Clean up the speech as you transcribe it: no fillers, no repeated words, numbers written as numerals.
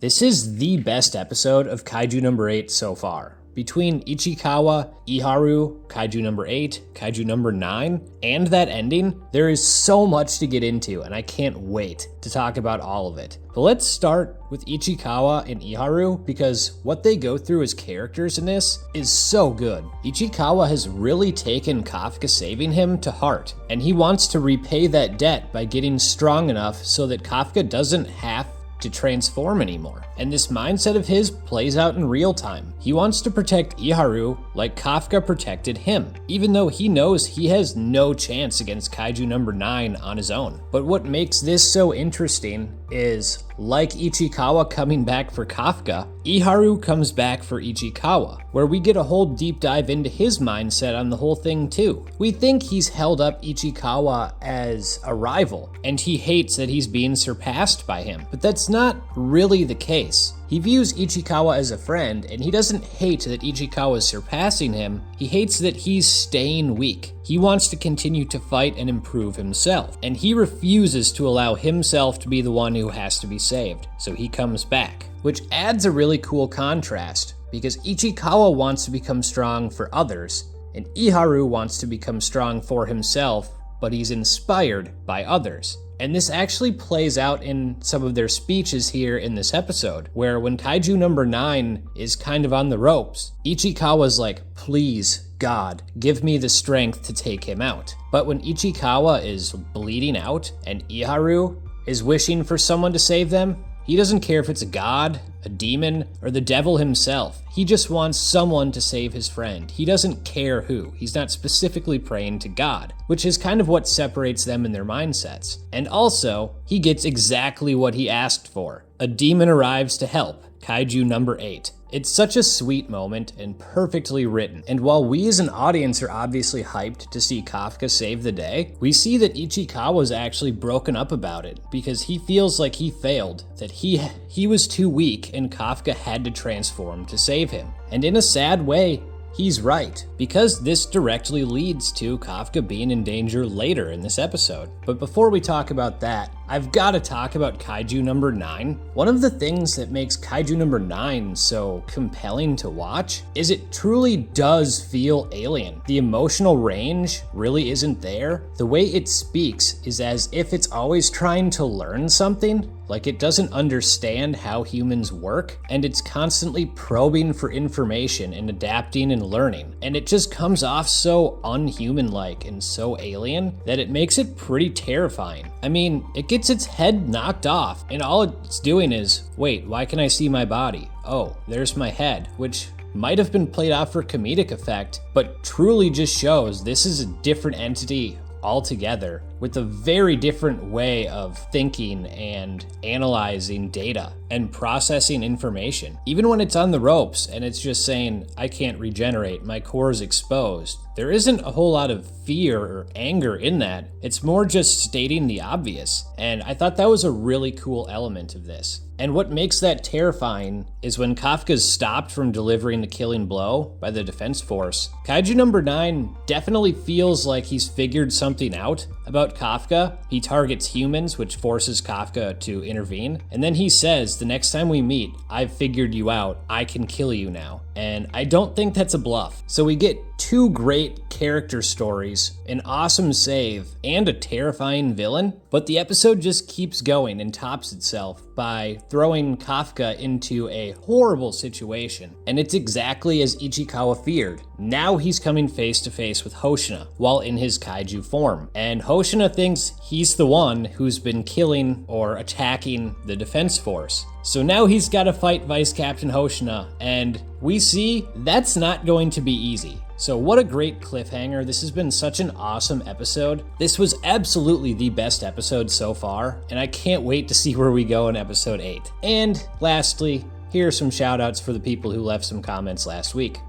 This is the best episode of Kaiju number 8 so far. Between Ichikawa, Iharu, Kaiju number 8, Kaiju number 9, and that ending, there is so much to get into, and I can't wait to talk about all of it. But let's start with Ichikawa and Iharu, because what they go through as characters in this is so good. Ichikawa has really taken Kafka saving him to heart, and he wants to repay that debt by getting strong enough so that Kafka doesn't have to transform anymore. And this mindset of his plays out in real time. He wants to protect Iharu like Kafka protected him, even though he knows he has no chance against Kaiju number 9 on his own. But what makes this so interesting is, like Ichikawa coming back for Kafka, Iharu comes back for Ichikawa, where we get a whole deep dive into his mindset on the whole thing too. We think he's held up Ichikawa as a rival, and he hates that he's being surpassed by him, but that's not really the case. He views Ichikawa as a friend, and he doesn't hate that Ichikawa is surpassing him, he hates that he's staying weak. He wants to continue to fight and improve himself, and he refuses to allow himself to be the one who has to be saved, so he comes back. Which adds a really cool contrast, because Ichikawa wants to become strong for others, and Iharu wants to become strong for himself, but he's inspired by others. And this actually plays out in some of their speeches here in this episode, where when Kaiju number 9 is kind of on the ropes, Ichikawa's like, "Please, God, give me the strength to take him out." But when Ichikawa is bleeding out and Iharu is wishing for someone to save them, he doesn't care if it's a god, a demon, or the devil himself. He just wants someone to save his friend. He doesn't care who. He's not specifically praying to God, which is kind of what separates them in their mindsets. And also, he gets exactly what he asked for. A demon arrives to help. Kaiju number 8. It's such a sweet moment and perfectly written. And while we as an audience are obviously hyped to see Kafka save the day, we see that Ichikawa's actually broken up about it because he feels like he failed, that he was too weak and Kafka had to transform to save him. And in a sad way, he's right, because this directly leads to Kafka being in danger later in this episode. But before we talk about that, I've got to talk about Kaiju number 9. One of the things that makes Kaiju number 9 so compelling to watch is it truly does feel alien. The emotional range really isn't there. The way it speaks is as if it's always trying to learn something, like it doesn't understand how humans work, and it's constantly probing for information and adapting and learning. And it just comes off so unhuman-like and so alien that it makes it pretty terrifying. I mean, it gets its head knocked off, and all it's doing is, wait, why can I see my body? Oh, there's my head, which might have been played off for comedic effect, but truly just shows this is a different entity altogether, with a very different way of thinking and analyzing data and processing information. Even when it's on the ropes and it's just saying, I can't regenerate, my core is exposed, there isn't a whole lot of fear or anger in that. It's more just stating the obvious. And I thought that was a really cool element of this. And what makes that terrifying is when Kafka's stopped from delivering the killing blow by the defense force, Kaiju number 9 definitely feels like he's figured something out about Kafka. He targets humans, which forces Kafka to intervene. And then he says, the next time we meet, I've figured you out. I can kill you now. And I don't think that's a bluff. So we get 2 great character stories, an awesome save, and a terrifying villain, but the episode just keeps going and tops itself by throwing Kafka into a horrible situation. And it's exactly as Ichikawa feared. Now he's coming face to face with Hoshina while in his kaiju form. And Hoshina thinks he's the one who's been killing or attacking the defense force. So now he's got to fight Vice Captain Hoshina, and we see that's not going to be easy. So what a great cliffhanger. This has been such an awesome episode. This was absolutely the best episode so far, and I can't wait to see where we go in episode 8. And lastly, here are some shout outs for the people who left some comments last week.